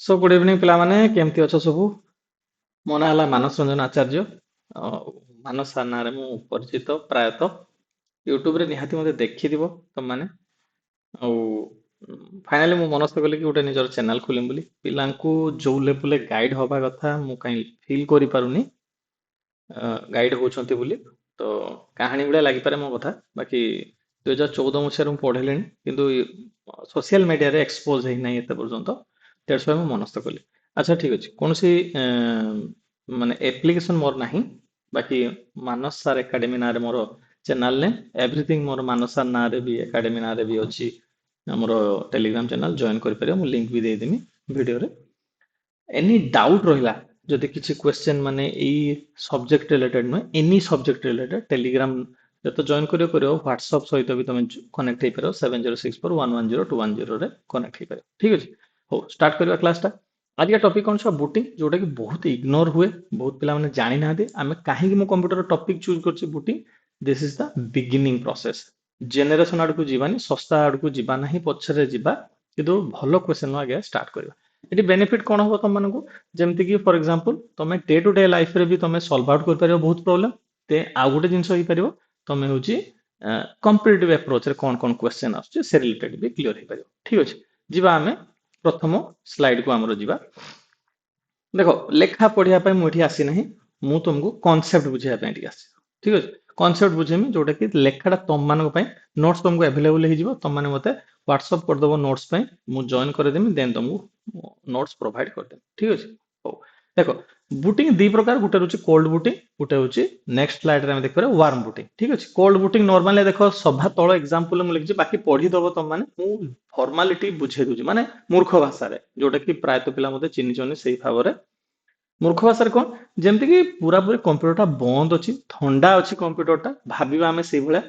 So good evening पिला माने केमती अच्छो सब मो ना है मानस रंजन आचार्य मानस सार ना मु परिचित प्रायतः यूट्यूब रे निहाती मते देखि तुम माने फाइनाली मु मनस्थ कली कि गोटे निजर चैनल खोलिम बोली पिलांकु जो लेवल गाइड हवा कथा मु कहीं फील करि पारुनी गाइड होचंती बोली तो कहानी गुड़ा लागि पारे मो कथा बाकी 2014 मसीह पढ़े किंतु सोशल मीडिया रे एक्सपोज है नहीं एते पर्यंत तेरस मु मनस्थ कली अच्छा ठीक अछि कौन सी माने एप्लिकेशन मोर नहीं बाकी मानस सार एकेडमी ना रे मोर चैनल ने एवरीथिंग मोर मानस सार ना रे भी एकेडमी ना रे भी अछि हमरो टेलीग्राम चैनल जॉइन करि परियो मु लिंक भी दे देमी वीडियो रे एनी डाउट रहिला जदि किछि क्वेश्चन माने एई सब्जेक्ट रिलेटेड न एनी सब्जेक्ट रिलेटेड टेलीग्राम जत जॉइन करियो व्हाट्सएप सहित भी तुम कनेक्ट हे परियो 7064110210 रे कनेक्ट हे परियो ठीक अछि हो स्टार्ट करियो क्लास टा आज का टॉपिक कौन सा बुटिंग जोटा कि बहुत इग्नोर हुए बहुत पिला माने जानि ना आमे काहे कि मो कंप्यूटर टॉपिक चूज करछि booting this is the beginning process generation आड़ को जीवानी सस्ता आड़ को जीवा नहीं पछरे जीवा किदो भलो क्वेश्चन आगे स्टार्ट करियो एटी बेनिफिट कौन हो तुम मानकु जेमति कि फॉर एग्जांपल तुम डे टू डे लाइफ रे भी तुम सॉल्व आउट कर परियो बहुत प्रॉब्लम ते आ गोटे जिंस होई परियो तुम होची कॉम्पिटिटिव अप्रोच रे कौन कौन क्वेश्चन आछे से रिलेटेड भी क्लियर हे परियो ठीक अछि जीवा हमें प्रथम स्लाइड को हमरो जीवा देखो लेखा पढ़िया पे मुठी आसी नहीं मु तुमको कांसेप्ट बुझिया पे एटी आसी ठीक अछि कांसेप्ट बुझेमी जोटा कि लेखाटा तुम मानको पे नोट्स तुमको अवेलेबल हे जिवो तुम माने मते व्हाट्सएप कर दबो नोट्स पे मु जॉइन कर देमी देन तुमको नोट्स प्रोवाइड कर देमी ठीक अछि हो देखो बुटिंग दी प्रकार गुटे रुचि कोल्ड बुटिंग गुटे रुचि नेक्स्ट स्लाइड रे हम देख पारे वार्म बुटिंग ठीक अछि कोल्ड बुटिंग नॉर्मली देखो सभा तळ एग्जांपल मु लिखि बाकी पढी दबो तुम माने मु फॉर्मालिटी बुझे दुजी माने मूर्ख भाषा रे जोटा कि प्रायतः पिला मते चिन्हि चने सेही भाबरे मूर्ख भाषा कौन जमती कि पूरा पूरी कंप्यूटर बंद अच्छी ठंडा अच्छी कंप्यूटर भाविबा आमे सेही भलिया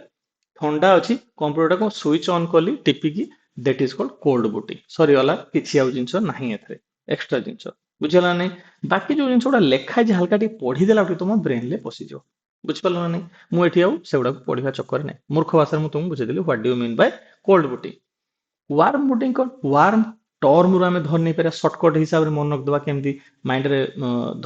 ठंडा अच्छी कंप्यूटर को स्विच ऑन कली टिपिकी that is called cold booting सरी वाला किछि आउ जिंस नाही एथरे एक्स्ट्रा जिंस बुझला नहीं बाकी जो जिंस गुड़ा लेखा जे हल्का टी पढ़ी देला तुम ब्रेन ले पसी जो बुझिपाल ना नहीं मु एठी आउ सेगुडा पढ़िबा चक्कर नहीं मूर्ख भाषा मु तुमको बुझेदेली what do you mean by cold booting warm booting कौन वार्म टर्म रू आमे धर नहीं पारे शॉर्टकट हिसाब रे मन रखदबा केमती माइंड रे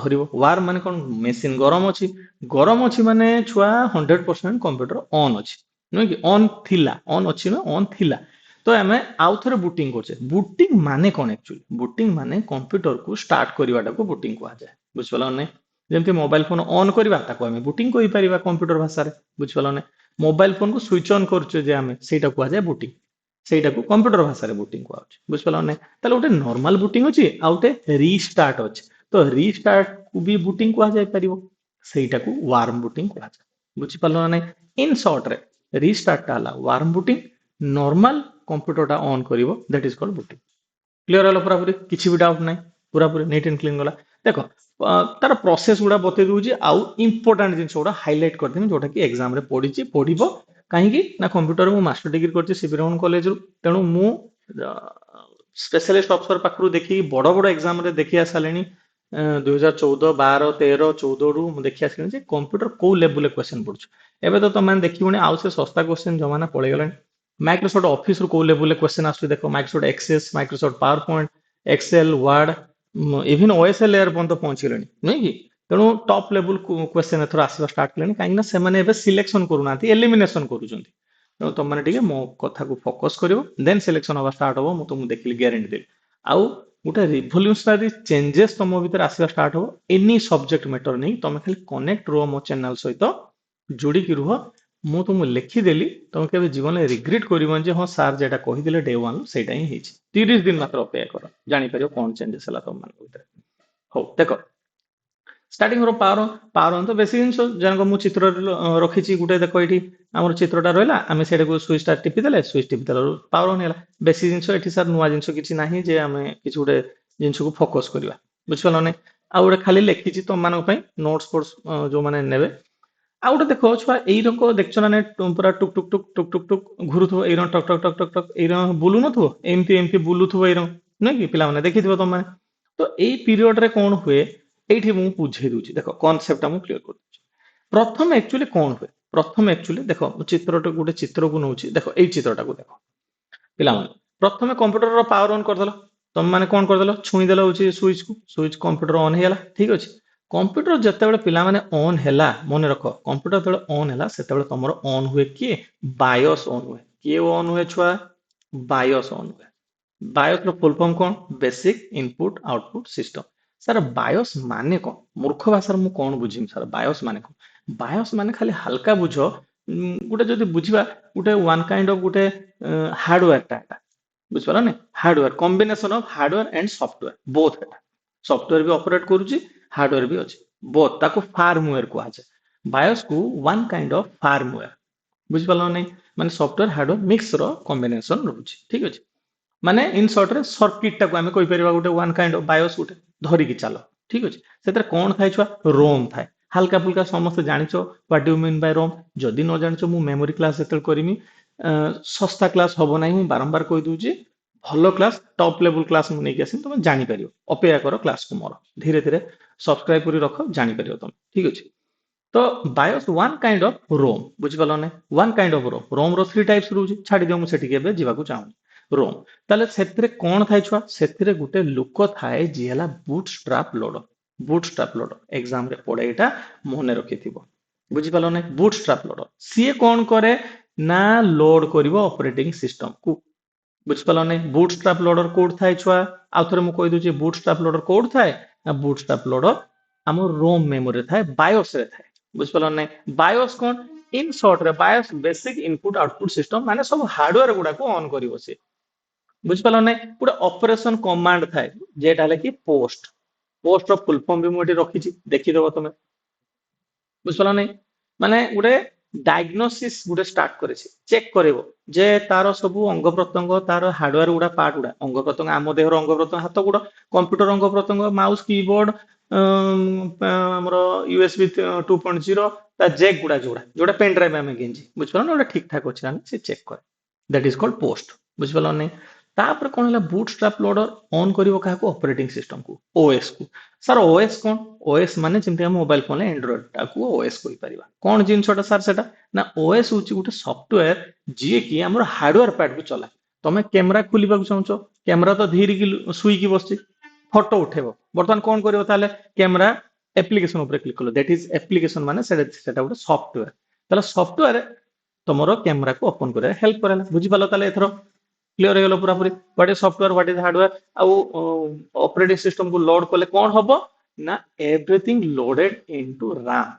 धरिबो वार्म माने कौन मेसिन गरम अछि माने छुआ 100% कंप्यूटर ऑन अछि नुय कि ऑन अछि न ऑन थिला तो आमे आउ थरे बुटिंग करछे बुटिंग माने कौन एक्चुअली बुटिंग माने कंप्यूटर को स्टार्ट करिवाटा को बुटिंग कहा जाय बुझपला नै जेमति मोबाइल फोन ऑन करिवा ताको आमे बुटिंग कहि परिबा कंप्यूटर भाषा रे बुझपला नै मोबाइल फोन को स्विच ऑन करछे जे आमे सेटा कहा जाय बुटिंग ସେଇଟା କୁ କମ୍ପ୍ୟୁଟର ଭାଷାରେ ବୁଟିଂ କୁହାଯାଉଛି ବୁଝିପାରିଲ ନା ତାହେଲେ ଗୋଟେ ନର୍ମାଲ ବୁଟିଂ ଅଛି ଆଉ ଗୋଟେ ରିଷ୍ଟାର୍ଟ ଅଛି ତ ରିଷ୍ଟାର୍ଟ କୁ ବି ବୁଟିଂ କୁହାଯାଇ ପାରିବ ସେଇଟାକୁ ୱାର୍ମ ବୁଟିଂ କୁହାଯାଏ ବୁଝିପାରିଲ ନା ନାଇଁ ଇନ୍ ସର୍ଟ ରେ ରିଷ୍ଟାର୍ଟ ଟା ହେଲା ୱାର୍ମ ବୁଟିଂ ନର୍ମାଲ କମ୍ପ୍ୟୁଟରଟା ଅନ୍ କରିବ ଦ୍ୟାଟ୍ ଇଜ କଲ୍ଡ ବୁଟିଂ କ୍ଲିୟର ହେଲା ପୁରାପୁରି କିଛି ବି ଡାଉଟ ନାହିଁ ପୁରାପୁରି ନିଟ୍ ଆଣ୍ଡ କ୍ଲିନ୍ ଗଲା ଦେଖ ତାର ପ୍ରୋସେସ ଗୁଡା ବତେଇ ଦଉଛି ଆଉ ଇମ୍ପୋର୍ଟାଣ୍ଟ ଜିନିଷ ଗୁଡା ହାଇଲାଇଟ୍ କରିଦେବି ଯୋଉଟା କି ଏକ୍ସାମ ରେ ପଢିବ କାହିଁକି ନା କମ୍ପ୍ୟୁଟର ମୁଁ ମାଷ୍ଟର ଡିଗ୍ରୀ କରିଛି ସିବି ରମଣ କଲେଜ ରୁ ତେଣୁ ମୁଁ ସ୍ପେଶାଲିଷ୍ଟ ଅଫିସର ପାଖରୁ ଦେଖି ବଡ ବଡ ଏକ୍ସାମ ରେ ଦେଖି ଆସିଲେଣି 2014 12 13 14 ରୁ ମୁଁ ଦେଖି ଆସିଲିଣି ଯେ କମ୍ପ୍ୟୁଟର କୋଉ ଲେଭେଲରେ କ୍ୱେଶ୍ଚନ ପଡୁଛି ଏବେ ତ ତମେ ଦେଖିବୁଣି ଆଉ ସେ ଶସ୍ତା କ୍ୱେଶ୍ଚନ ଜମାନା ପଳେଇଗଲାଣି ମାଇକ୍ରୋସଫ୍ଟ ଅଫିସ ରୁ କୋଉ ଲେଭେଲରେ କ୍ୱେଶ୍ଚନ ଆସୁଛି ଦେଖ Microsoft Access Microsoft power point Excel Word even OSL layer ପର୍ଯ୍ୟନ୍ତ ପହଞ୍ଚିଗଲେଣି ନୁହେଁ କି ତେଣୁ ଟପ୍ ଲେଭେଲ କ୍ୱେଶ୍ଚନ ଏଥର ଆସିବା ଷ୍ଟାର୍ଟ କଲେଣି କାହିଁକି ନା ସେମାନେ ଏବେ ସିଲେକ୍ସନ କରୁନାହାନ୍ତି ଏଲିମିନେସନ କରୁଛନ୍ତି ତେଣୁ ତମମାନେ ଟିକେ ମୋ କଥାକୁ ଫୋକସ କରିବ ଦେନ୍ ସିଲେକ୍ସନ ହବା ଷ୍ଟାର୍ଟ ହବ ମୁଁ ତୁମକୁ ଦେଖିଲି ଗ୍ୟାରେଣ୍ଟି ଦେଲି ଆଉ ଗୋଟେ ରିଭଲ୍ୟୁସନାରୀ ଚେଞ୍ଜେସ୍ ତମ ଭିତରେ ଆସିବା ଷ୍ଟାର୍ଟ ହବ ଏନି ସବଜେକ୍ଟ ମ୍ୟାଟର ନେଇ ତମେ ଖାଲି କନେକ୍ଟ ରୁହ ମୋ ଚ୍ୟାନେଲ ସହିତ ଯୋଡ଼ିକି ରୁହ ମୁଁ ତୁମକୁ ଲେଖିଦେଲି ତମେ କେବେ ଜୀବନରେ ରିଗ୍ରେଟ୍ କରିବନି ଯେ ହଁ ସାର୍ ଯେଟା କହିଥିଲେ ଡେ ୱାନ୍ ସେଇଟା ହିଁ ହେଇଛି 30 ଦିନ ମାତ୍ର ଅପେକ୍ଷା କର ଜାଣିପାରିବ କଣ ଚେଞ୍ଜେସ୍ ହେଲା ତମମାନଙ୍କ ଭିତରେ ହଉ ଦେଖ स्टार्टिंग पावर तो बेसिक जिन जनक मु चित्र रखी गोटे देख ये आम चित्रटा रहा आम से स्विचटा टिपिदेले स्विच टिपिदेल पावर ऑन है बेसिक जिन सर नुआ जिन किसी ना जे आम किसी गोटे जिन को फोकस करवा बुझिपाल ना आउ गोटे खाली लिखी तुम मान नोट्स फोट्स जो मैंने ने आ गोटे देख छुआ यक देख ना पूरा टुक टुक टुक टुक टुक टुक घुरुव ये टक टक टक टक टक ये बुलू नो एमती एमती बुलूव ये नुह कि पे देखी तुम मैंने तो यही पीरियड रे कौन हुए ये बुझे दूसरी देख कनसेप्टा मुझे क्लीयर कर प्रथम एक्चुअली कौन हुए प्रथम एक्चुअली देख चित्र गोटे चित्र को नौ देख ये चित्रटा को देख पे प्रथम कंप्यूटर पावर ऑन करदेल ତମେ ମାନେ କଣ କରିଦେଲ ଛୁଇଁଦେଲ ହଉଛି ସୁଇଚ କମ୍ପ୍ୟୁଟର ଅନ୍ ହେଇଗଲା ଠିକ ଅଛି। କମ୍ପ୍ୟୁଟର ଯେତେବେଳେ ପିଲାମାନେ ଅନ୍ ହେଲା ମନେ ରଖ କମ୍ପ୍ୟୁଟର ଯେତେବେଳେ ଅନ୍ ହେଲା ସେତେବେଳେ ତମର ଅନ୍ ହୁଏ କିଏ ବାୟୋସ୍ ଅନ୍ ହୁଏ। କିଏ ଅନ୍ ହୁଏ ଛୁଆ ବାୟୋସ୍ ଅନ୍ ହୁଏ। ବାୟୋସ୍ ର ଫୁଲ ଫର୍ମ କଣ basic input output system. Sir BIOS ମାନେ କଣ ମୂର୍ଖ ଭାଷାରେ ମୁଁ କଣ ବୁଝିବି ସାର୍ ବାୟୋସ୍ ମାନେ କଣ ବାୟୋସ୍ ମାନେ ଖାଲି ହାଲକା ବୁଝ ଗୋଟେ ଯଦି ବୁଝିବା ଗୋଟେ ୱାନ୍ କାଇଣ୍ଡ ଅଫ ଗୋଟେ ହାର୍ଡୱେର ଟା ଏଟା ବୁଝିପାରିଲ ନା hardware combination of hardware and software both ଏଟା ସଫ୍ଟୱେର ବି ଅପରେଟ କରୁଛି ହାର୍ଡୱେର ବି ଅଛି ବୋଥ ତାକୁ ଫାର୍ମୱେର କୁହାଯାଏ। ବାୟୋସ୍ କୁ ୱାନ୍ କାଇଣ୍ଡ ଅଫ ଫାର୍ମୱେର ବୁଝିପାରିଲ ନାହିଁ ମାନେ ସଫ୍ଟୱେର ହାର୍ଡୱେର ମିକ୍ସ ର କମ୍ବିନେସନ ରହୁଛି ଠିକ ଅଛି। ମାନେ ଇନ ସର୍ଟରେ ସର୍କିଟ ଟାକୁ ଆମେ କହିପାରିବା ଗୋଟେ ୱାନ୍ କାଇଣ୍ଡ ଅଫ ବାୟୋସ୍ ଗୋଟେ ଧରିକି ଚାଲ ଠିକ ଅଛି। ସେଥିରେ କଣ ଥାଏ ଛୁଆ ରୋମ୍ ଥାଏ ହାଲକା ଫୁଲକା ସମସ୍ତେ ଜାଣିଛ what you mean by ROM. ଯଦି ନ ଜାଣିଛ ମୁଁ ମେମୋରି କ୍ଲାସ ଯେତେବେଳେ କରିମି ଶସ୍ତା କ୍ଲାସ ହବ ନାହିଁ ମୁଁ ବାରମ୍ବାର କହିଦଉଛି ଭଲ କ୍ଲାସ ଟପ୍ ଲେବୁଲ କ୍ଲାସ ମୁଁ ନେଇକି ଆସିବି ତମେ ଜାଣିପାରିବ ଅପେକ୍ଷା କର କ୍ଲାସକୁ ମୋର ଧୀରେ ଧୀରେ ସବସ୍କ୍ରାଇବ କରି ରଖ ଜାଣିପାରିବ ତମେ ଠିକ ଅଛି। ତ ବାୟୋସ୍ ୱାନ୍ କାଇଣ୍ଡ ଅଫ ରୋମ୍ ବୁଝିପାରିଲ ନା ୱାନ୍ କାଇଣ୍ଡ ଅଫ ରୋମ୍ ର ଥ୍ରୀ ଟାଇପ୍ସ ରହୁଛି ଛାଡ଼ି ଦିଅ ମୁଁ ସେଠିକି ଏବେ ଯିବାକୁ ଚାହୁଁନି ରୋମ୍ ତାହେଲେ ସେଥିରେ କଣ ଥାଏ ଛୁଆ ସେଥିରେ ଗୋଟେ ଲୋକ ଥାଏ ଯିଏ ହେଲା bootstrap loader bootstrap loader ଏକ୍ସାମରେ ପଡେ ଏଇଟା ମନେ ରଖିଥିବ ବୁଝିପାରିଲ ନା ବୁଟ୍ ଷ୍ଟ୍ରାପ୍ ଲୋଡର ସିଏ କଣ କରେ ନା ଲୋଡ କରିବ ଅପରେଟିଂ ସିଷ୍ଟମ କୁ ବୁଝିପାରିଲ ନା ବୁଟ୍ ଷ୍ଟ୍ରାପ୍ ଲୋଡର କୋଉଠି ଥାଏ ଛୁଆ ଆଉ ଥରେ ମୁଁ କହିଦଉଛି ବୁଟ୍ ଷ୍ଟ୍ରାପ୍ ଲୋଡର କୋଉଠି ଥାଏ ନା ବୁଟ୍ ଷ୍ଟ୍ରାପ୍ ଲୋଡର ଆମ ରୋମ୍ ମେମୋରିରେ ଥାଏ ବାୟୋସ୍ ରେ ଥାଏ ବୁଝିପାରିଲ ନା ବାୟୋସ୍ କଣ ଇନ ସର୍ଟରେ ବାୟୋସ୍ ବେସିକ ଇନପୁଟ ଆଉଟପୁଟ ସିଷ୍ଟମ ମାନେ ସବୁ ହାର୍ଡୱେର ଗୁଡାକୁ ଅନ୍ କରିବ ସେ ବୁଝିପାରିଲ ନା ଗୋଟେ ଅପରେସନ କମାଣ୍ଡ ଥାଏ ଯେଟା ହେଲା କି ପୋଷ୍ଟ ପୋଷ୍ଟ ର ଫୁଲ ଫର୍ମ ବି ମୁଁ ଏଠି ରଖିଛି ଦେଖିଦବ ତମେ ବୁଝିପାରିଲ ନାଇଁ ମାନେ ଗୋଟେ ଡାଇଗ୍ନୋସିସ୍ ଗୋଟେ ଷ୍ଟାର୍ଟ କରେଛି ଚେକ୍ କରିବ ଯେ ତାର ସବୁ ଅଙ୍ଗ ପ୍ରତ୍ୟଙ୍ଗ ତାର ହାର୍ଡୱେର ଗୁଡା ପାର୍ଟ ଗୁଡା ଅଙ୍ଗ ପ୍ରତ୍ୟଙ୍ଗ ଆମ ଦେହର ଅଙ୍ଗ ପ୍ରତ୍ୟଙ୍ଗ ହାତ ଗୁଡ କମ୍ପ୍ୟୁଟର ଅଙ୍ଗ ପ୍ରତ୍ୟଙ୍ଗ ମାଉସ କିବୋର୍ଡ ଆମର ୟୁଏସବି 2.0 ତା ଜେକ୍ ଗୁଡା ଯୋଉଟା ଯୋଉଟା ପେନ୍ ଡ୍ରାଇଭ୍ ଆମେ କିଣିଛି ବୁଝିପାରିଲ ନା ଗୋଟେ ଠିକ ଠାକ ଅଛି ନା ସେ ଚେକ୍ କରେ ଦ୍ୟାଟ୍ ଇଜ କଲ୍ଡ ପୋଷ୍ଟ ବୁଝିପାରିଲ ନାଇଁ ତାପରେ କଣ ହେଲା ବୁଟ୍ ଷ୍ଟ୍ରାପ୍ ଲୋଡର ଅନ୍ କରିବ କାହାକୁ ଅପରେଟିଂ ସିଷ୍ଟମକୁ ଓଏସ୍ କୁ ସାର୍ ଓଏସ୍ କଣ ଓଏସ୍ ମାନେ ଯେମିତି ଆମେ ମୋବାଇଲ ଫୋନରେ ଆଣ୍ଡ୍ରଏଡ ଟାକୁ ଓଏସ୍ କହିପାରିବା କଣ ଜିନିଷଟା ସାର୍ ସେଟା ନା ଓଏସ୍ ହଉଛି ଗୋଟେ ସଫ୍ଟୱେର ଯିଏ କି ଆମର ହାର୍ଡୱେର ପାର୍ଟକୁ ଚଲାଏ ତମେ କ୍ୟାମେରା ଖୋଲିବାକୁ ଚାହୁଁଛ କ୍ୟାମେରା ତ ଧୀରିକି ଶୁଇକି ବସିଛି ଫଟୋ ଉଠେଇବ ବର୍ତ୍ତମାନ କଣ କରିବ ତାହେଲେ କ୍ୟାମେରା ଆପ୍ଲିକେସନ ଉପରେ click call that is application ମାନେ ସେଟା ଗୋଟେ ସଫ୍ଟୱେର ତାହେଲେ ସଫ୍ଟୱେର ତମର କ୍ୟାମେରାକୁ ଓପନ କରିବାରେ ହେଲ୍ପ କରେଲା ବୁଝିପାରିଲ ତାହେଲେ ଏଥର କ୍ଲିୟର ହେଇଗଲ ପୁରାପୁରି what is software what is hardware ଆଉ ଅପରେଟିଂ ସିଷ୍ଟମକୁ ଲୋଡ କଲେ କଣ ହବ ନା everything loaded into RAM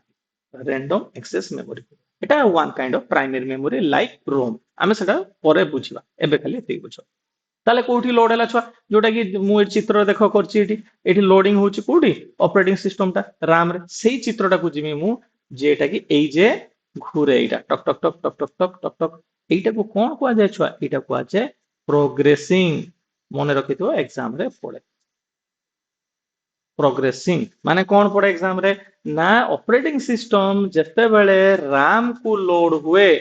random access memory এটা one kind of primary memory like ROM আমি সেটা পরে বুঝিবা এবে খালি এତିକି বুঝ তাহলে কোଉଠି লোড ହେଲା ଛୁଆ ଯୋଉଟା କି ମୁଁ ଏଇ ଚିତ୍ର ଦେଖ କରିଛି ଏଠି ଲୋଡିଂ ହଉଛି କୋଉଠି ଅପରେଟିଂ ସିଷ୍ଟମଟା ରାମ ରେ ସେଇ ଚିତ୍ରଟାକୁ ଯିବି ମୁଁ ଯେଟା କି ଏଇ ଯେ ଘୁରେ ଏଇଟା ଟକ ଟକ ଟକ ଟକ ଟକ ଟକ ଟକ ଟକ এইটাକୁ କଣ କୁହାଯାଏ ଛୁଆ ଏଇଟା କୁହାଯାଏ ପ୍ରୋଗ୍ରେସିଂ ମନେ ରଖିଥିବ ଏକ୍ସାମ ରେ ପଡେ ପ୍ରୋଗ୍ରେସିଂ ମାନେ କଣ ପଡେ ଏକ୍ସାମ ରେ ନା ଅପରେଟିଂ ସିଷ୍ଟମ ଯେତେବେଳେ ରାମ କୁ ଲୋଡ ହୁଏ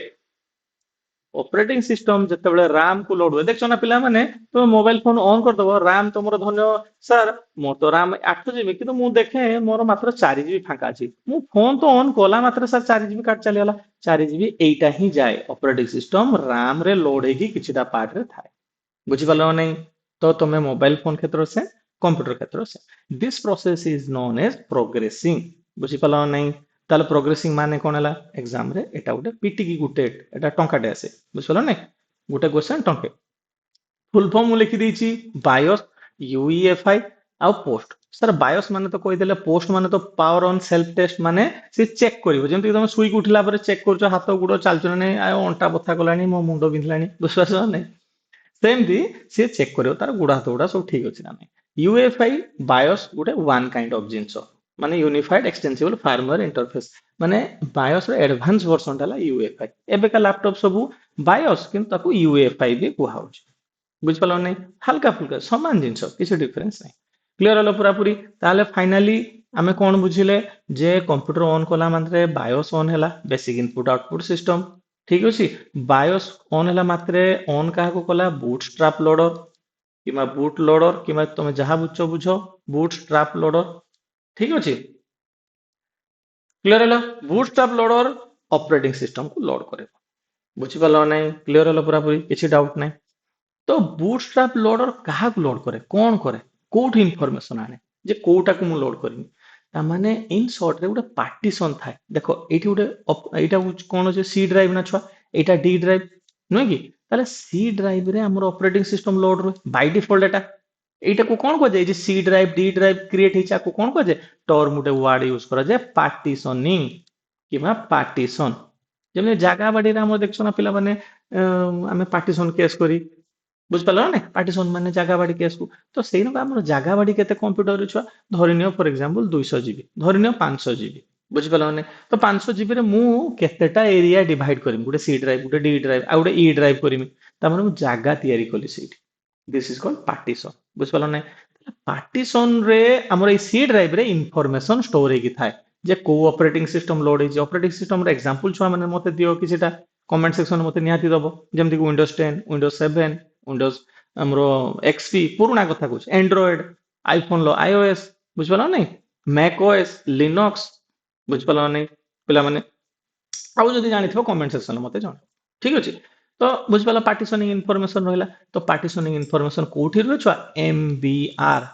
ଅପରେଟିଂ ସିଷ୍ଟମ ଯେତେବେଳେ ରାମ କୁ ଲୋଡ ହୁଏ ଦେଖଛ ନା ପିଲାମାନେ ତୁମେ ମୋବାଇଲ ଫୋନ ଅନ୍ କରିଦବ ରାମ ତମର ଧନ୍ୟ ସାର୍ ମୋର ତ ରାମ 8 GB କିନ୍ତୁ ମୁଁ ଦେଖେ ମୋର ମାତ୍ର 4 GB ଫାଙ୍କା ଅଛି ମୁଁ ଫୋନ ତ ଅନ୍ କଲା ମାତ୍ର ସାର୍ 4 GB କାଟ ଚାଲିଗଲା 4 GB ଏଇଟା ହିଁ ଯାଏ ଅପରେଟିଂ ସିଷ୍ଟମ ରାମ ରେ ଲୋଡ ହେଇକି କିଛିଟା ପାର୍ଟରେ ଥାଏ ବୁଝିପାରିଲ ନା ନାହିଁ ତ ତମେ ମୋବାଇଲ ଫୋନ କ୍ଷେତ୍ରରେ ସେ କମ୍ପ୍ୟୁଟର କ୍ଷେତ୍ରରେ ସେ this process is known as progressing ବୁଝିପାରିଲ ନା ନାହିଁ ତାହେଲେ ପ୍ରୋଗ୍ରେସିଂ ମାନେ କଣ ହେଲା ଏକ୍ସାମ ରେ ଏଟା ଗୋଟେ ପିଟିକି ଗୋଟେ ଏଟା ଟଙ୍କାଟେ ଆସେ ବୁଝିପାରିଲ ନା ଗୋଟେ କ୍ୱେଶ୍ଚନ ଟଙ୍କେ ଫୁଲ ଫର୍ମ ମୁଁ ଲେଖିଦେଇଛି ବାୟୋସ୍ ୟୁଇଏଫଆଇ ଆଉ ପୋଷ୍ଟ ସାର୍ ବାୟୋସ୍ ମାନେ ତ କହିଦେଲେ ପୋଷ୍ଟ ମାନେ ତ ପାୱାର ଅନ୍ ସେଲ୍ଫ ଟେଷ୍ଟ ମାନେ ସେ ଚେକ୍ କରିବ ଯେମିତି ତମେ ଶୋଇକି ଉଠିଲା ପରେ ଚେକ୍ କରୁଛ ହାତ ଗୋଡ ଚାଲୁଛ ନା ନାହିଁ ଆଉ ଅଣ୍ଟା ବଥା କଲାଣି ମୋ ମୁଣ୍ଡ ବିନ୍ଧିଲାଣି ବୁଝିପାରୁଛ ନା ନାହିଁ ସେମିତି ସିଏ ଚେକ୍ କରିବ ତାର ଗୋଡ ହାତ ଗୁଡା ସବୁ ଠିକ ଅଛି ନା ନାହିଁ ୟୁଏଫଆଇ ବାୟୋସ୍ ଗୋଟେ ୱାନ୍ କାଇଣ୍ଡ ଅଫ ଜିନିଷ ମାନେ ୟୁନିଫାଏଡ ଏକ୍ସଟେନ୍ସିବଲ ଫାର୍ମୱେର ଇଣ୍ଟରଫେସ ମାନେ ବାୟୋସ୍ ର ଆଡଭାନ୍ସ ଭର୍ସନ ହେଲା ୟୁଏଫଆଇ ଏବେକା ଲାପଟପ ସବୁ ବାୟୋସ୍ କିନ୍ତୁ ତାକୁ ୟୁଏଫଆଇ ବି କୁହାଯାଉଛି ବୁଝିପାରିଲ ନାହିଁ ହାଲକା ଫୁଲକା ସମାନ ଜିନିଷ କିଛି ଡିଫରେନ୍ସ ନାହିଁ କ୍ଲିୟର ହେଲା ପୁରାପୁରି ତାହେଲେ ଫାଇନାଲି ଆମେ କଣ ବୁଝିଲେ ଯେ କମ୍ପ୍ୟୁଟର ଅନ୍ କଲା ମାତ୍ରେ ବାୟୋସ୍ ଅନ୍ ହେଲା ବେସିକ ଇନପୁଟ ଆଉଟପୁଟ ସିଷ୍ଟମ ଠିକ ଅଛି ବାୟୋସ୍ ଅନ୍ ହେଲା ମାତ୍ରେ ଅନ୍ କାହାକୁ କଲା ବୁଟ୍ ଷ୍ଟ୍ରାପ୍ ଲୋଡର କିମ୍ବା ବୁଟ୍ ଲୋଡର କିମ୍ବା ତମେ ଯାହା ବୁଝ ବୁଝ ବୁଟ୍ ଷ୍ଟ୍ରାପ୍ ଲୋଡର ଠିକ ଅଛି କ୍ଲିୟର ହେଲା ବୁଟ୍ ଷ୍ଟ୍ରାପ୍ ଲୋଡର ଅପରେଟିଂ ସିଷ୍ଟମକୁ ଲୋଡ କରିବ ବୁଝିପାରିଲ ନାହିଁ କ୍ଲିୟର ହେଲା ପୁରାପୁରି କିଛି ଡାଉଟ ନାହିଁ तो बुटस्ट्रैप लोडर क्या लोड करे कौन करे कोठी इनफॉरमेशन आने जे कोटा को मु लोड करनी ता माने इन शॉर्ट रे गोटे पार्टीशन थाए देखो एठी गोटे एटा कोन जे सी ड्राइव ना छुआ एटा डी ड्राइव नुहे कि ताले सी ड्राइव रे हमर ऑपरेटिंग सिस्टम लोड रो बाय डिफॉल्ट एटा एटा को कोन को जे C drive D drive create हिचा को कोन को जे टर्म गोटे वर्ड यूज करा जे पार्टीशनिंग किबा पार्टीशन जेमे जागा बाडी रे हम देखछना पिला माने आमे पार्टीशन केस करी बुझिपार ना पार्टीशन माने जागा बाड़ी केस को तो सेई न हमर जागा बाड़ी केते कंप्यूटर रे छुआ धरिनियो फॉर एग्जांपल 200 जीबी धरिनियो 500 जीबी बुझिपार माने तो 500 जीबी रे मु केतेटा एरिया डिवाइड करिम गुटे सी ड्राइव गुटे डी ड्राइव आ गुटे ई ड्राइव करिम त माने मु जागा तयारी कली सेठी दिस इज कॉल्ड पार्टीशन बुझिपार ना पार्टीशन रे हमर ए सी ड्राइव रे इंफॉर्मेशन स्टोर हेकी थाए जे को ऑपरेटिंग सिस्टम लोड हे ऑपरेटिंग सिस्टम रे एग्जांपल छुआ माने मते दियो किछटा कमेंट सेक्शन मते निहाती दबो जेमति विंडोज 10 विंडोज 7 विंडोज हमरो एक्सपी पुराना कथा कुछ एंड्रॉइड आईफोन लो आईओएस बुझिपाल नहीं मैक ओएस लिनक्स बुझिपाल नहीं पिला माने आउ जदि जानिथिबो कमेंट सेक्शन मते जण ठीक अछि तो बुझिपाल पार्टीशनिंग इनफॉरमेशन रहला तो पार्टीशनिंग इनफॉरमेशन कोठी रे छुआ एमबीआर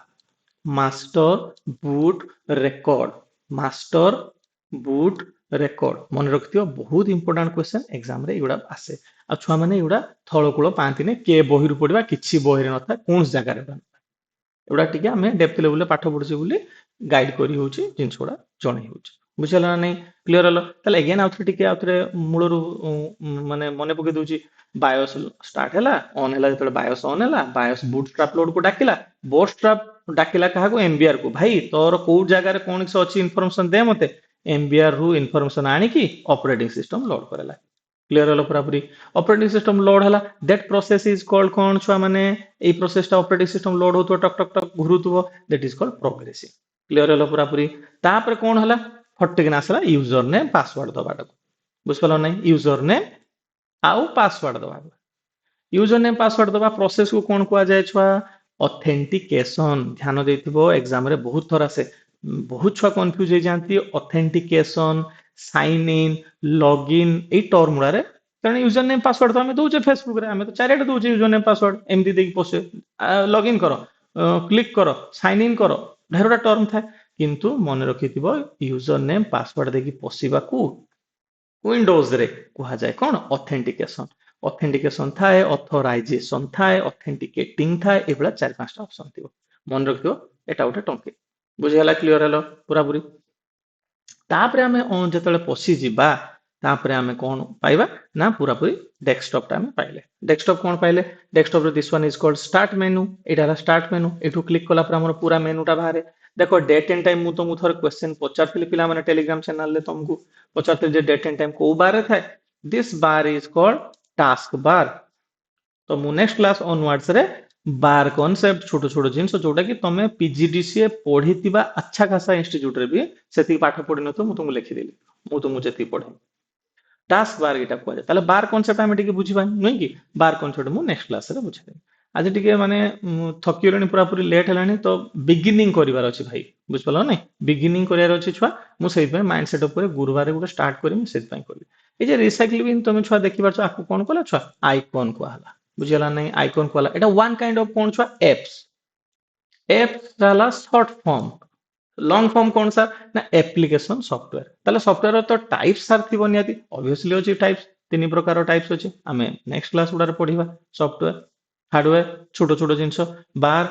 मास्टर बुट रेकॉर्ड मास्टर बुट रेकॉर्ड मन रखिथियो बहुत इंपोर्टेंट क्वेश्चन एग्जाम रे एगुडा आसे आ छुआ माने एगुडा थळकुळ पांतिने के बहिरु पडिबा किछि बहिरे नथा कोन जागा रे एगुडा टिके आमे डेप्थ लेवल पाठ पढुछि बोली गाइड करी होउछि जिंस गुडा जणै होउछि बुझला ना नहीं क्लियर हलो ताले अगेन आउथरे टिके आउथरे मूलरु माने मने पके दउछि बायोस स्टार्ट हैला ऑन हैला जतले बायोस ऑन हैला बायोस बूटस्ट्रैप लोड को डाकिला बूटस्ट्रैप डाकिला कहा को एमबीआर को भाई तोर को जगह रे कोन से अछि इंफॉर्मेशन दे मते एमबीआर रु इंफॉर्मेशन आनी की ऑपरेटिंग सिस्टम लोड करेला क्लियर हलो पूरा पूरी ऑपरेटिंग सिस्टम लोड हला दैट प्रोसेस इज कॉल्ड कोन छुआ माने ए प्रोसेस टा ऑपरेटिंग सिस्टम लोड होतो टक टक टक घुरुतो that is called progressive clear हलो पूरा पूरी तापर कोन हला फटकिन आसला यूजर नेम पासवर्ड दबाटा बुझपाल नहीं यूजर नेम आउ पासवर्ड दबा यूजर नेम पासवर्ड दबा प्रोसेस को कौन कुआ जाए छुआ ऑथेंटिकेशन ध्यान देथिबो एग्जाम रे बहुत थरा से बहुत छुआ कंफ्यूज हो जाती authentication sign in login a term गुड़ा रे कारण यूजर नेम पासवर्ड तो आमे दोचे फेसबुक रे आमे तो चारिटा दोचे यूजर नेम पासवर्ड एमदी देकी पोसे लॉगिन करो क्लिक करो साइन इन करो ढेरोटा टर्म थाए किंतु मन रखिथिबो यूजर नेम पासवर्ड देकी पोसिबा को विंडोज रे कुहा जाए कौन ऑथेंटिकेशन ऑथेंटिकेशन थाए ऑथराइजेशन थाए ऑथेंटिकेटिंग थाए एभला चार पांचटा ऑप्शन थिबो मन रखियो एटा उठे टंके बुझियाला क्लियर हलो पूरा पूरी तापरे आमे जेतले पसी जिबा तापरे आमे कोन पाइबा ना पूरा पूरी डेस्कटॉप टा आमे पाइले डेस्कटॉप कोन पाइले डेस्कटॉप रे this one is called start menu Etah start menu एठू click कला पर हमर पूरा मेनू टा बाहरे देखो डेट एंड टाइम मु तुमको थोर क्वेश्चन पचारथिली पिला माने टेलीग्राम चैनल ले तुमको पचारथिली जे डेट एंड टाइम को बार थाए this bar is called task bar तो मु नेक्स्ट क्लास ऑनवर्ड्स रे बार कॉन्सेप्ट छोटो छोटो जिंस जोटा कि तमे पीजीडीसीए पढितिबा अच्छा खासा इंस्टीट्यूट रे भी सेति पाठ पढि न तो मु तुमको लिखि देली मु तुमको जेति पढे टास्क बार एटा कोआ ताले बार कॉन्सेप्ट आमे टिके बुझिबा नै कि बार कॉन्सेप्ट मु नेक्स्ट क्लास रे बुझाइ आज टिके माने थकियोलनी पूरा पूरी लेट हेलानी तो बिगिनिंग करिवार अछि भाई बुझ पलो नै बिगिनिंग करिवार अछि छुआ मु सेइ पे माइंडसेट ऊपर गुरुवार गुटे स्टार्ट करिम सेति पई करली ए जे रिसाइक्लिंग तुम छुआ देखिबार छ आकु कोन कला छुआ आइकन को हला बुझिला नै आइकन को हला एटा वन काइंड ऑफ कोन छुआ एप्स रहला शॉर्ट फॉर्म लॉन्ग फॉर्म कौन सा ना एप्लीकेशन सॉफ्टवेयर ताले सॉफ्टवेयर तो टाइप्स सार थिबो नियाती ऑब्वियसली अछि टाइप्स तीन प्रकार टाइप्स अछि हमें नेक्स्ट क्लास उडार पढिबा सॉफ्टवेयर हार्डवेयर छोटो छोटो जिंस बार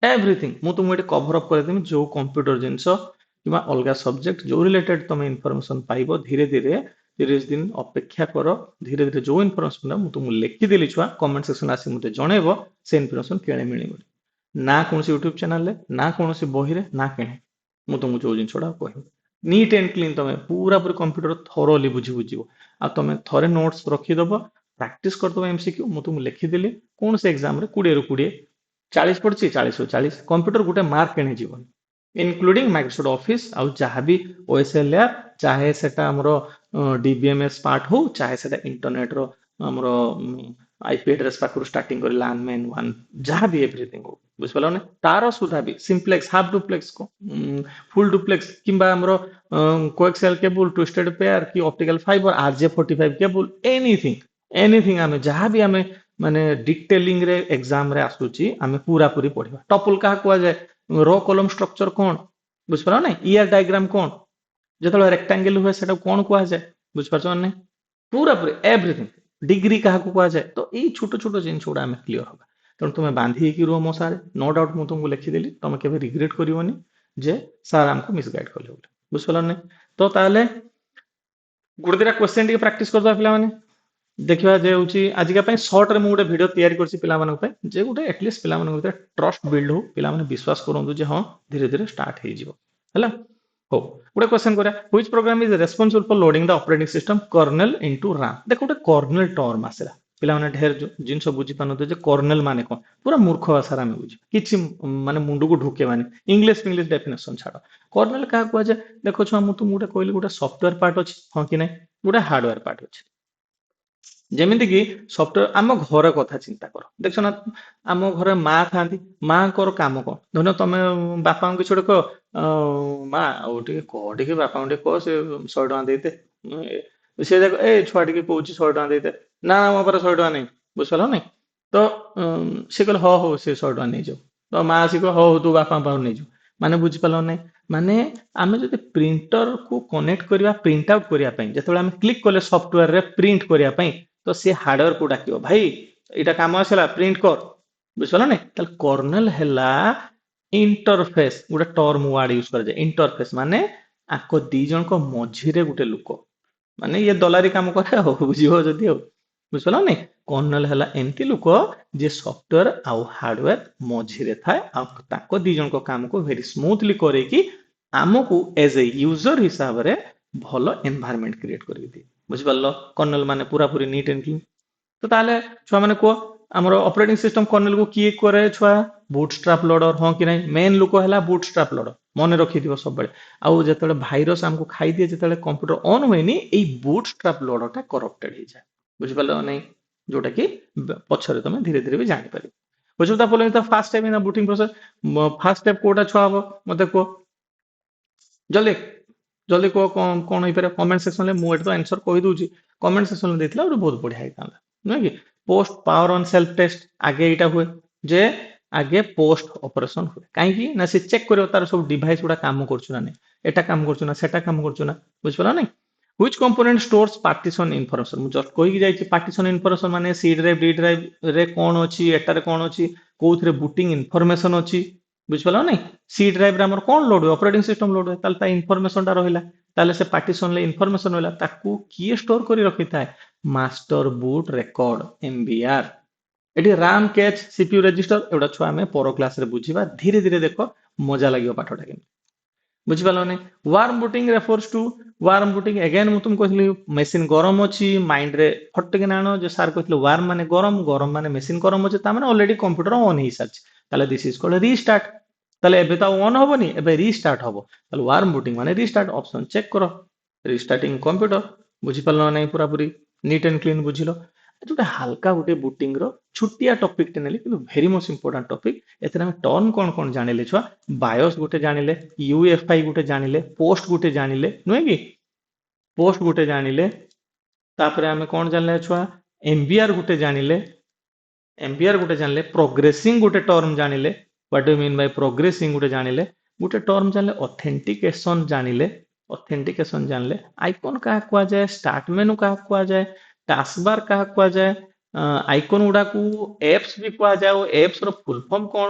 एवरीथिंग मु तुम एटे कवर अप कर देम जो कंप्यूटर जिंस किबा अलगा सब्जेक्ट जो रिलेटेड तुम इंफॉर्मेशन पाइबो धीरे धीरे 30 दिन अपेक्षा करो धीरे धीरे जो इंफॉर्मेशन मु तुम लिखि देली छुआ कमेंट सेक्शन आसी मते जणेबो से इंफॉर्मेशन केणे मिलिबो ना कोनसी यूट्यूब चैनल रे ना कोनसी बही रे ना केणे मु तुमको जो जिनसटा कहि नीट एंड क्लीन तमे पूरा पूरी कंप्यूटर थोरोली बुझी बुझिबो आ तमे थोरे नोट्स रखि दबो प्रैक्टिस कर दबो एमसीक्यू मु तुम लिखि देली कोन से एग्जाम रे 20 रु 20 40 पड़छि 40 रु 40 कंप्यूटर गुटे मार्क केने जीवन इंक्लूडिंग माइक्रोसॉफ्ट ऑफिस आ जहां भी ओएसएल या चाहे सेटा हमरो डीबीएमएस पार्ट हो चाहे सेटा इंटरनेट रो हमरो आईपी एड्रेस पाखरु स्टार्टिंग कर लैन मैन वन जहां भी एवरीथिंग हो बुझ पलो ने तारो सुधा भी सिंप्लेक्स हाफ डुप्लेक्स को फुल डुप्लेक्स किंबा हमरो कोएक्सियल केबल ट्विस्टेड पेयर की ऑप्टिकल फाइबर आरजे45 केबल एनीथिंग एनीथिंग हमें जहां भी हमें ମାନେ ଡିଟେଲିଂ ରେ ଏକ୍ସାମ ରେ ଆସୁଛି ଆମେ ପୁରା ପୁରି ପଢିବା। ଟପଲ କାହା କୁହାଯାଏ, ରୋ କଲମ ଷ୍ଟ୍ରକ୍ଚର କଣ, ବୁଝିପାରିଲ ନା, ଇଆର ଡାଇଗ୍ରାମ କଣ, ଯେତେବେଳେ ରେକ୍ଟାଙ୍ଗେଲ ହୁଏ ସେଟାକୁ କଣ କୁହାଯାଏ, ବୁଝିପାରୁଛ ନା ନାଇଁ, ପୁରା ପୁରି ଏଭ୍ରିଥିଙ୍ଗ। ଡିଗ୍ରୀ କାହାକୁ କୁହାଯାଏ, ତ ଏଇ ଛୋଟ ଛୋଟ ଜିନିଷ ଗୁଡା ଆମେ କ୍ଲିୟର ହବା। ତେଣୁ ତୁମେ ବାନ୍ଧି ହେଇକି ରୁହ ମୋ ସାରେ, ନୋ ଡାଉଟ ମୁଁ ତୁମକୁ ଲେଖିଦେଲି, ତମେ କେବେ ରିଗ୍ରେଟ କରିବନି ଯେ ସାର୍ ଆମକୁ ମିସଗାଇଡ କଲେ ବୋଲି, ବୁଝିପାରିଲ ନା ନାଇଁ। ତ ତାହେଲେ ଗୋଟେ ଦିଟା କ୍ୱେଶ୍ଚନ ଟିକେ ପ୍ରାକ୍ଟିସ କରିଦେବା ପିଲାମାନେ, ଦେଖିବା ଯେ ହଉଛି ଆଜିକା ପାଇଁ ସର୍ଟରେ ମୁଁ ଗୋଟେ ଭିଡିଓ ତିଆରି କରିଛି ପିଲାମାନଙ୍କ ପାଇଁ, ଯେ ଗୋଟେ ଆଟଲିଷ୍ଟ ପିଲାମାନଙ୍କ ଭିତରେ ଟ୍ରଷ୍ଟ ବିଲ୍ଡ ହଉ, ପିଲାମାନେ ବିଶ୍ୱାସ କରନ୍ତୁ ଯେ ହଁ ଧୀରେ ଧୀରେ ଷ୍ଟାର୍ଟ ହେଇଯିବ ହେଲା। ହଉ, ଗୋଟେ କ୍ୱେଶ୍ଚନ କରିବା, which program is responsible for loading the operating system kernel into RAM. ଦେଖ ଗୋଟେ କର୍ନେଲ ଟର୍ମ ଆସିଲା, ପିଲାମାନେ ଢେର ଜିନିଷ ବୁଝିପାରୁନଥିବେ ଯେ କର୍ନେଲ ମାନେ କଣ, ପୁରା ମୂର୍ଖ ଭାଷାରେ ଆମେ ବୁଝିବା, କିଛି ମାନେ ମୁଣ୍ଡକୁ ଢୁକେଇବାନି, ଇଂଲିଶ ଡେଫିନେସନ ଛାଡ। କର୍ନେଲ କାହାକୁ କୁହାଯାଏ, ଦେଖ ଛୁଆ ମୁଁ ତୁମକୁ ଗୋଟେ କହିଲି ଗୋଟେ ସଫ୍ଟୱେର ପାର୍ଟ ଅଛି, ହଁ କି ନାଇଁ, ଗୋଟେ ହାର୍ଡୱେର ପାର୍ଟ ଅଛି। ଯେମିତିକି ସଫ୍ଟୱେର, ଆମ ଘର କଥା ଚିନ୍ତା କର, ଦେଖଛ ନା ଆମ ଘରେ ମା ଥାନ୍ତି, ମାଙ୍କର କାମ କଣ, ଧର ତମେ ବାପାଙ୍କୁ କିଛି ଗୋଟେ କହ, ମା ଆଉ ଟିକେ କହ, ଟିକେ ବାପାଙ୍କୁ ଟିକେ କହ ସେ 100 ଟଙ୍କା ଦେଇଦେ, ସେ ଦେଖ ଏ ଛୁଆ ଟିକେ କହୁଛି 100 ଟଙ୍କା ଦେଇଦେ, ନା ମୋ ପାଖରେ 100 ଟଙ୍କା ନାହିଁ, ବୁଝିପାରିଲ ନାଇଁ। ତ ସେ କହିଲେ ହଉ ହଉ ସେ 100 ଟଙ୍କା ନେଇଯାଉ, ତ ମା ଆସିବ ହଉ ହଉ ତୁ ବାପାଙ୍କ ପାଖରୁ ନେଇଯିବୁ, ମାନେ ବୁଝିପାରିଲ ନାଇଁ। ମାନେ ଆମେ ଯଦି ପ୍ରିଣ୍ଟରକୁ କନେକ୍ଟ କରିବା ପ୍ରିଣ୍ଟ ଆଉଟ୍ କରିବା ପାଇଁ, ଯେତେବେଳେ ଆମେ କ୍ଲିକ୍ କଲେ ସଫ୍ଟୱେରରେ ପ୍ରିଣ୍ଟ କରିବା ପାଇଁ, ତ ସେ ହାର୍ଡୱେରକୁ ଡାକିବ, ଭାଇ ଏଇଟା କାମ ଆସିଲା ପ୍ରିଣ୍ଟ କର, ବୁଝିପାରିଲ ନାଇଁ। ତାହେଲେ କର୍ନେଲ ହେଲା ଇଣ୍ଟରଫେସ, ଗୋଟେ ଟର୍ମ ୱାର୍ଡ ୟୁଜ କରାଯାଏ, ଇଣ୍ଟରଫେସ ମାନେ ଆଙ୍କ ଦି ଜଣଙ୍କ ମଝିରେ ଗୋଟେ ଲୋକ, ମାନେ ଇଏ ଦଲାରି କାମ କରେ ଆଉ, ବୁଝିବ ଯଦି ଆଉ, ବୁଝିପାରିଲ ନାଇଁ। କର୍ନେଲ ହେଲା ଏମିତି ଲୋକ ଯିଏ ସଫ୍ଟୱେର ଆଉ ହାର୍ଡୱେର ମଝିରେ ଥାଏ, ଆଉ ତାଙ୍କ ଦି ଜଣଙ୍କ କାମକୁ ଭେରି ସ୍ମୁଥଲି କରେଇକି ଆମକୁ ଏଜ ଏ ୟୁଜର ହିସାବରେ ଭଲ ଏନଭାୟରନମେଣ୍ଟ କ୍ରିଏଟ କରିକି ଦିଏ, ବୁଝିପାରିଲ। କର୍ନେଲ ମାନେ ପୁରା ପୁରି ନିଟ୍ ଆଣ୍ଡ କ୍ଲିନ୍। ତ ତାହେଲେ ଛୁଆ ମାନେ କୁହ, ଆମର ଅପରେଟିଂ ସିଷ୍ଟମ କର୍ନେଲକୁ କିଏ କରେ ଛୁଆ, ବୁଟଷ୍ଟ୍ରାପ ଲୋଡର, ହଁ କି ନାହିଁ। ମେନ୍ ଲୋକ ହେଲା ବୁଟଷ୍ଟ୍ରାପ ଲୋଡର, ମନେ ରଖିଥିବ ସବୁବେଳେ। ଆଉ ଯେତେବେଳେ ଭାଇରସ ଆମକୁ ଖାଇଦିଏ, ଯେତେବେଳେ କମ୍ପ୍ୟୁଟର ଅନ୍ ହୁଏନି, ଏଇ ବୁଟଷ୍ଟ୍ରାପ ଲୋଡରଟା କରପ୍ଟେଡ ହେଇଯାଏ, ବୁଝିପାରିଲ ନାଇଁ, ଯୋଉଟା କି ପଛରେ ତମେ ଧୀରେ ଧୀରେ ବି ଜାଣିପାରିବ। ବୁଝିଲ, ତା following the first step in the booting process, first step କୋଉଟା ଛୁଆ ହବ ମତେ କୁହ ଜଲ୍ଦି, ଜଲ୍ଦି କୁହ କଣ ହେଇପାରିବ କମେଣ୍ଟ ସେକ୍ସନରେ। ମୁଁ ଏଠି ତ ଆନ୍ସର କହିଦଉଛି, କମେଣ୍ଟ ସେକ୍ସନରେ ଦେଇଥିଲା ଗୋଟେ ବହୁତ ବଢିଆ ହେଇଥାନ୍ତା, ନୁହେଁ କି। Post power on self test, ଆଗେ ଏଇଟା ହୁଏ ଯେ ଆଗେ ପୋଷ୍ଟ ଅପରେସନ ହୁଏ, କାହିଁକି ନା ସେ ଚେକ୍ କରିବ ତାର ସବୁ ଡିଭାଇସ ଗୁଡା କାମ କରୁଛୁ ନା ନାଇଁ, ଏଟା କାମ କରୁଛୁ ନା ସେଟା କାମ କରୁଛୁ ନା, ବୁଝିପାରିଲ ନାଇଁ। Which component stores partition information, ମୁଁ ଜଷ୍ଟ କହିକି ଯାଇଛି, partition information ମାନେ ସି ଡ୍ରାଇଭ ଡି ଡ୍ରାଇଭ ରେ କଣ ଅଛି, ଏଟାରେ କଣ ଅଛି, କୋଉଥିରେ ବୁଟିଂ ଇନଫରମେସନ ଅଛି, ବୁଝିପାରିଲ ନାଇଁ। ସି ଡ୍ରାଇଭରେ ଆମର କଣ ଲୋଡ ହୁଏ, ଅପରେଟିଂ ସିଷ୍ଟମ ଲୋଡ ହୁଏ, ତାହେଲେ ତା ଇନଫରମେସନଟା ରହିଲା, ତାହେଲେ ସେ ପାର୍ଟିସନରେ ଇନଫରମେସନ ରହିଲା, ତାକୁ କିଏ ଷ୍ଟୋର କରି ରଖିଥାଏ, ମାଷ୍ଟର ବୁଟ ରେକର୍ଡ ଏମବିଆର। ଏଠି ରାମ କ୍ୟାଚ୍ ସିପିୟୁ ରେଜିଷ୍ଟର, ଏଗୁଡ଼ା ଛୁଆ ଆମେ ପର କ୍ଲାସରେ ବୁଝିବା, ଧୀରେ ଧୀରେ ଦେଖ ମଜା ଲାଗିବ ପାଠଟା କେମିତି, ବୁଝିପାରିଲ ନାଇଁ। Warm booting refers to, warm booting again ମୁଁ ତୁମକୁ କହିଥିଲି ମେସିନ ଗରମ ଅଛି, ମାଇଣ୍ଡରେ ଫଟକିନା ଆଣ ଯେ ସାର୍ କହିଥିଲେ ୱାର୍ମ ମାନେ ଗରମ, ଗରମ ମାନେ ମେସିନ ଗରମ ଅଛି, ତା ମାନେ ଅଲରେଡି କମ୍ପ୍ୟୁଟର ଅନ୍ ହେଇସାରିଛି, ତାହେଲେ ଦିସ୍ ଇଜ କଲ୍ଡ ରିଷ୍ଟାର୍ଟ। ତାହେଲେ ଏବେ ତ ଆଉ ଅନ୍ ହବନି, ଏବେ ରିଷ୍ଟାର୍ଟ ହବ, ତାହେଲେ ୱାର୍ମ ବୁଟିଂ ମାନେ ରିଷ୍ଟାର୍ଟ, ଅପସନ ଚେକ୍ କର, ରିଷ୍ଟାର୍ଟିଂ କମ୍ପ୍ୟୁଟର, ବୁଝିପାରିଲ ନା ନାଇଁ, ପୁରା ପୁରି ନିଟ୍ ଆଣ୍ଡ କ୍ଲିନ୍ ବୁଝିଲ। ଯୋଉଟା ହାଲକା ଗୋଟେ ବୁଟିଂ ର ଛୋଟିଆ ଟପିକଟେ ନେଲି, କିନ୍ତୁ ଭେରି ମୋଷ୍ଟ ଇମ୍ପୋର୍ଟାଣ୍ଟ ଟପିକ। ଏଥିରେ ଆମେ ଟର୍ମ କଣ କଣ ଜାଣିଲେ ଛୁଆ, ବାୟୋସ ଗୋଟେ ଜାଣିଲେ, ୟୁଏଫଆଇ ଗୋଟେ ଜାଣିଲେ, ପୋଷ୍ଟ ଗୋଟେ ଜାଣିଲେ, ନୁହେଁ କି, ପୋଷ୍ଟ ଗୋଟେ ଜାଣିଲେ, ତାପରେ ଆମେ କଣ ଜାଣିଲେ ଛୁଆ, ଏମବିଆର ଗୋଟେ ଜାଣିଲେ, ଏମବିଆର ଗୋଟେ ଜାଣିଲେ, ପ୍ରୋଗ୍ରେସିଂ ଗୋଟେ ଟର୍ମ ଜାଣିଲେ, ହ୍ୱାଟ ଡୁ ମିନ୍ ବାଇ ପ୍ରୋଗ୍ରେସିଂ ଗୋଟେ ଜାଣିଲେ, ଗୋଟେ ଟର୍ମ ଜାଣିଲେ ଅଥେଣ୍ଟିକେସନ ଜାଣିଲେ, ଅଥେଣ୍ଟିକେସନ ଜାଣିଲେ, ଆଇକନ କାହାକୁ କୁହାଯାଏ, ଷ୍ଟାର୍ଟ ମେନୁ କାହାକୁ କୁହାଯାଏ, ଟାସ୍କବାର କାହାକୁ କୁହାଯାଏ, ଆଇକନ ଗୁଡାକୁ ଏପ୍ସ ବି କୁହାଯାଏ, ଆଉ ଏପ୍ସ ର ଫୁଲ ଫର୍ମ କଣ,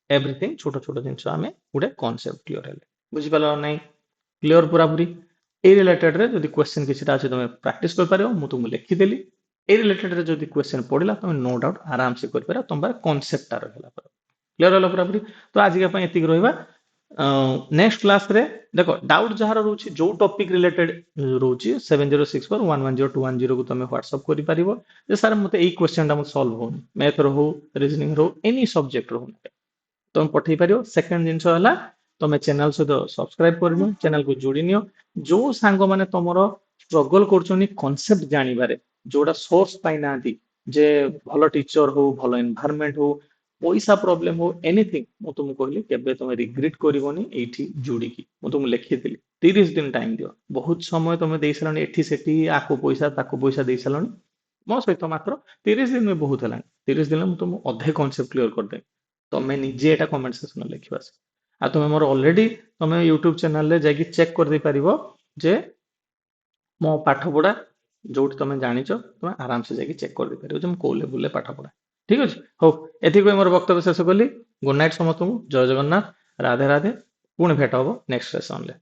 ଏଭ୍ରିଥିଙ୍ଗ ଛୋଟ ଛୋଟ ଜିନିଷ ଆମେ ଗୋଟେ କନସେପ୍ଟ କ୍ଲିୟର ହେଲେ, ବୁଝିପାରିଲ ନାଇଁ, କ୍ଲିୟର ପୁରା ପୁରି। এই ରିଲେଟେଡରେ ଯଦି କ୍ୱେଶ୍ଚନ କିଛିଟା ଅଛି ତମେ ପ୍ରାକ୍ଟିସ କରିପାରିବ, ମୁଁ ତୁମକୁ ଲେଖିଦେଲି। এই ରିଲେଟେଡରେ ଯଦି କ୍ୱେଶ୍ଚନ ପଡିଲା ତମେ ନୋ ଡାଉଟ ଆରାମସେ କରିପାରିବ, ତମ ପାଖରେ କନସେପ୍ଟଟା ରହିଲା ପରେ, କ୍ଲିୟର ହେଲା ପୁରା ପୁରି। ତ ଆଜିକା ପାଇଁ ଏତିକି ରହିବା, ନେକ୍ସଟ କ୍ଲାସରେ ଦେଖ ଡାଉଟ ଯାହାର ରହୁଛି, ଯୋଉ ଟପିକ ରିଲେଟେଡ ରହୁଛି 7064110210 କୁ ତମେ ହ୍ୱାଟ୍ସଆପ କରିପାରିବ ଯେ ସାର୍ ମତେ ଏଇ କ୍ୱେଶ୍ଚନଟା ମତେ ସଲ୍ଭ ହଉନି, ମ୍ୟାଥର ହଉ, ରିଜନିଂ ହଉ, ଏନି ସବଜେକ୍ଟ ହଉ, ତମେ ପଠେଇ ପାରିବ। ସେକେଣ୍ଡ ଜିନିଷ ହେଲା ତମେ ଚ୍ୟାନେଲ ସହିତ ସବସ୍କ୍ରାଇବ କରିନିଅ, ଚ୍ୟାନେଲକୁ ଯୋଡି ନିଅ। ଯୋଉ ସାଙ୍ଗମାନେ ତମର ଷ୍ଟ୍ରଗଲ କରୁଛନ୍ତି କନସେପ୍ଟ ଜାଣିବାରେ, ଯୋଉଟା ସୋର୍ସ ପାଇନାହାନ୍ତି, ଯେ ଭଲ ଟିଚର ହଉ, ଭଲ ଏନଭାରମେଣ୍ଟ ହଉ, ପଇସା ପ୍ରୋବ୍ଲେମ ହଉ, ଏନିଥିଙ୍ଗ, ମୁଁ ତୁମକୁ କହିଲି କେବେ ତମେ ରିଗ୍ରେଟ କରିବନି ଏଇଠି ଯୋଡିକି। ମୁଁ ତୁମକୁ ଲେଖିଥିଲି 30 ଦିନ ଟାଇମ ଦିଅ, ବହୁତ ସମୟ ତମେ ଦେଇ ସାରିଲଣି, ଏଠି ସେଠି ଆକୁ ପଇସା ତାକୁ ପଇସା ଦେଇ ସାରିଲଣି। ମୋ ସହିତ ମାତ୍ର 30 ଦିନ ବି ବହୁତ ହେଲାଣି। 30 ଦିନରେ ମୁଁ ତୁମ ଅଧେ କନସେପ୍ଟ କ୍ଲିୟର କରିଦେବି। ତମେ ନିଜେ ଏଟା କମେଣ୍ଟ ସେକ୍ସନରେ ଲେଖିବ ଆସି। ଆଉ ତମେ ମୋର ଅଲରେଡି ତମେ ୟୁଟ୍ୟୁବ ଚ୍ୟାନେଲରେ ଯାଇକି ଚେକ୍ କରିଦେଇ ପାରିବ ଯେ ମୋ ପାଠ ପଢା ଯୋଉଠି ତମେ ଜାଣିଛ ତମେ ଆରାମସେ ଯାଇକି ଚେକ୍ କରିଦେଇ ପାରିବ ଯେ ମୁଁ କୋଉ ଲେବୁଲରେ ପାଠ ପଢା। ଠିକ ଅଛି, ହଉ, ଏଥିପାଇଁ ମୋର ବକ୍ତବ୍ୟ ଶେଷ କଲି। ଗୁଡ୍ ନାଇଟ୍ ସମସ୍ତଙ୍କୁ, ଜୟ ଜଗନ୍ନାଥ, ରାଧେ ରାଧେ। ପୁଣି ଭେଟ ହବ ନେକ୍ସଟ ସେସନରେ।